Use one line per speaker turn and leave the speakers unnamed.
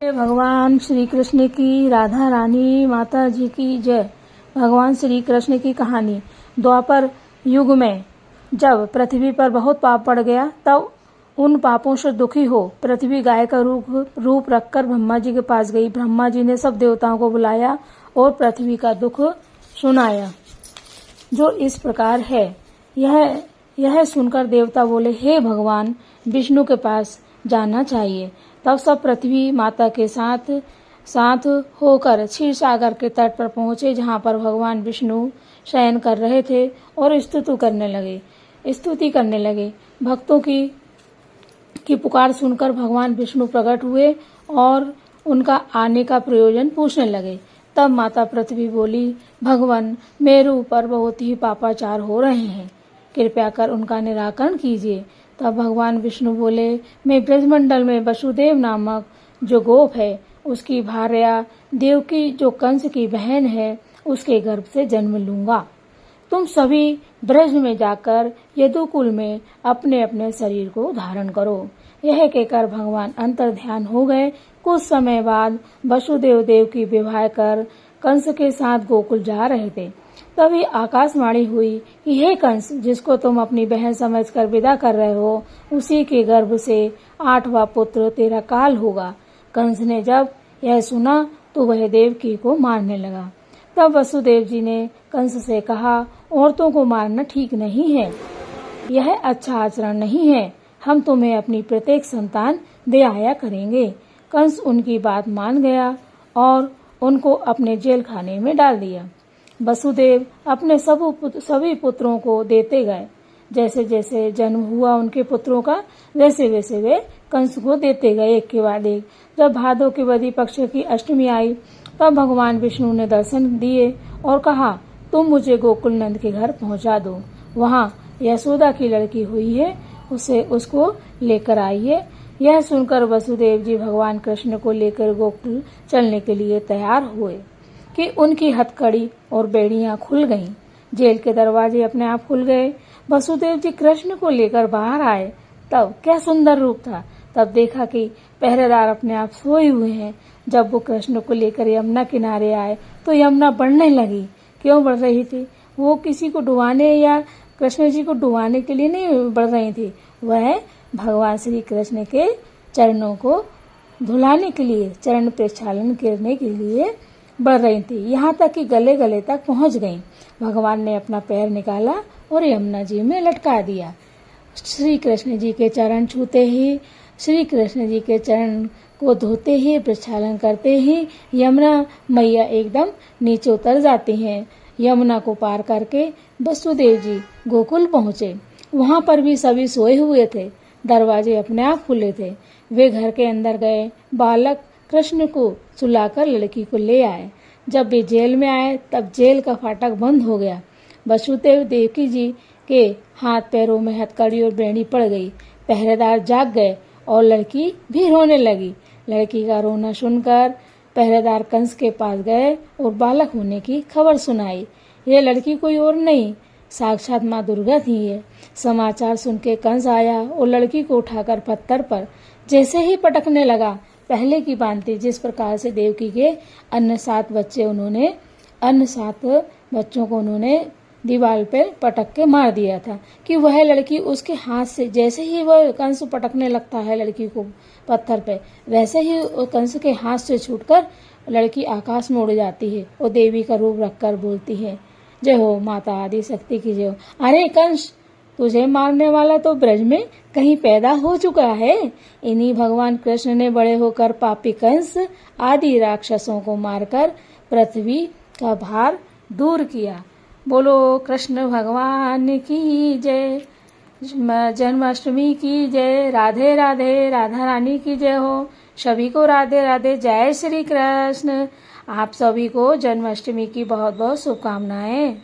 भगवान श्री कृष्ण की, राधा रानी माता जी की जय। भगवान श्री कृष्ण की कहानी। द्वापर युग में जब पृथ्वी पर बहुत पाप पड़ गया, तब उन पापों से दुखी हो पृथ्वी गाय का रूप रखकर ब्रह्मा जी के पास गई। ब्रह्मा जी ने सब देवताओं को बुलाया और पृथ्वी का दुख सुनाया, जो इस प्रकार है। यह सुनकर देवता बोले, हे भगवान, विष्णु के पास जाना चाहिए। तब सब पृथ्वी माता के साथ होकर क्षीर सागर के तट पर पहुंचे, जहां पर भगवान विष्णु शयन कर रहे थे और स्तुति करने लगे। भक्तों की पुकार सुनकर भगवान विष्णु प्रकट हुए और उनका आने का प्रयोजन पूछने लगे। तब माता पृथ्वी बोली, भगवान, मेरे ऊपर बहुत ही पापाचार हो रहे हैं, कृपया कर उनका निराकरण कीजिए। तब भगवान विष्णु बोले, मैं ब्रजमंडल में वसुदेव नामक जो गोप है, उसकी भार्या देवकी जो कंस की बहन है, उसके गर्भ से जन्म लूंगा। तुम सभी ब्रज में जाकर यदुकुल में अपने अपने शरीर को धारण करो। यह कहकर भगवान अंतर ध्यान हो गए। कुछ समय बाद वसुदेव देव की विवाह कर कंस के साथ गोकुल जा रहे थे। तभी आकाशवाणी हुई कि हे कंस, जिसको तुम अपनी बहन समझकर विदा कर रहे हो, उसी के गर्भ से 8वां पुत्र तेरा काल होगा। कंस ने जब यह सुना तो वह देवकी को मारने लगा। तब वसुदेव जी ने कंस से कहा, औरतों को मारना ठीक नहीं है, यह अच्छा आचरण नहीं है। हम तुम्हें अपनी प्रत्येक संतान दे आया करेंगे। कंस उनकी बात मान गया और उनको अपने जेल खाने में डाल दिया। वसुदेव अपने सभी पुत्रों को देते गए। जैसे जैसे जन्म हुआ उनके पुत्रों का, वैसे वैसे वे कंस को देते गए, एक के बाद एक। जब भादो की बदी पक्ष की अष्टमी आई, तब भगवान विष्णु ने दर्शन दिए और कहा, तुम मुझे गोकुल नंद के घर पहुंचा दो। वहां यशोदा की लड़की हुई है, उसको लेकर आइए। यह सुनकर वसुदेव जी भगवान कृष्ण को लेकर गोकुल चलने के लिए तैयार हुए कि उनकी हथकड़ी और बेड़ियां खुल गईं। जेल के दरवाजे अपने आप खुल गए। वसुदेव जी कृष्ण को लेकर बाहर आए। तब क्या सुंदर रूप था। तब देखा कि पहरेदार अपने आप सोए हुए हैं। जब वो कृष्ण को लेकर यमुना किनारे आए तो यमुना बढ़ने लगी। क्यों बढ़ रही थी? वो किसी को डुबाने या कृष्ण जी को डुबाने के लिए नहीं बढ़ रही थी, वह भगवान श्री कृष्ण के चरणों को धुलाने के लिए, चरण प्रक्षालन करने के लिए बढ़ रही थी। यहाँ तक कि गले गले तक पहुंच गईं। भगवान ने अपना पैर निकाला और यमुना जी में लटका दिया। श्री कृष्ण जी के चरण छूते ही, श्री कृष्ण जी के चरण को धोते ही, प्रक्षालन करते ही यमुना मैया एकदम नीचे उतर जाती हैं। यमुना को पार करके वसुदेव जी गोकुल पहुंचे। वहां पर भी सभी सोए हुए थे। दरवाजे अपने आप खुले थे। वे घर के अंदर गए। बालक कृष्ण को सुलाकर लड़की को ले आए। जब वे जेल में आए, तब जेल का फाटक बंद हो गया। वसुदेव देवकी जी के हाथ पैरों में हथकड़ी और बेड़ी पड़ गई। पहरेदार जाग गए और लड़की भी रोने लगी। लड़की का रोना सुनकर पहरेदार कंस के पास गए और बालक होने की खबर सुनाई। यह लड़की कोई और नहीं, साक्षात माँ दुर्गा थी। ये समाचार सुन के कंस आया और लड़की को उठाकर पत्थर पर जैसे ही पटकने लगा, पहले की भांति जिस प्रकार से देवकी के अन्य 7 बच्चों को उन्होंने दीवार पे पटक के मार दिया था, कि वह लड़की उसके हाथ से, जैसे ही वह कंस पटकने लगता है लड़की को पत्थर पे, वैसे ही कंस के हाथ से छूटकर लड़की आकाश में उड़ जाती है और देवी का रूप रखकर बोलती है, जय हो माता आदि शक्ति की जय हो। अरे कंस, तुझे मारने वाला तो ब्रज में कहीं पैदा हो चुका है। इन्हीं भगवान कृष्ण ने बड़े होकर पापी कंस आदि राक्षसों को मारकर पृथ्वी का भार दूर किया। बोलो कृष्ण भगवान की जय। जन्माष्टमी की जय। राधे राधे, राधा रानी की जय हो। सभी को राधे राधे, जय श्री कृष्ण। आप सभी को जन्माष्टमी की बहुत बहुत शुभकामनाएं।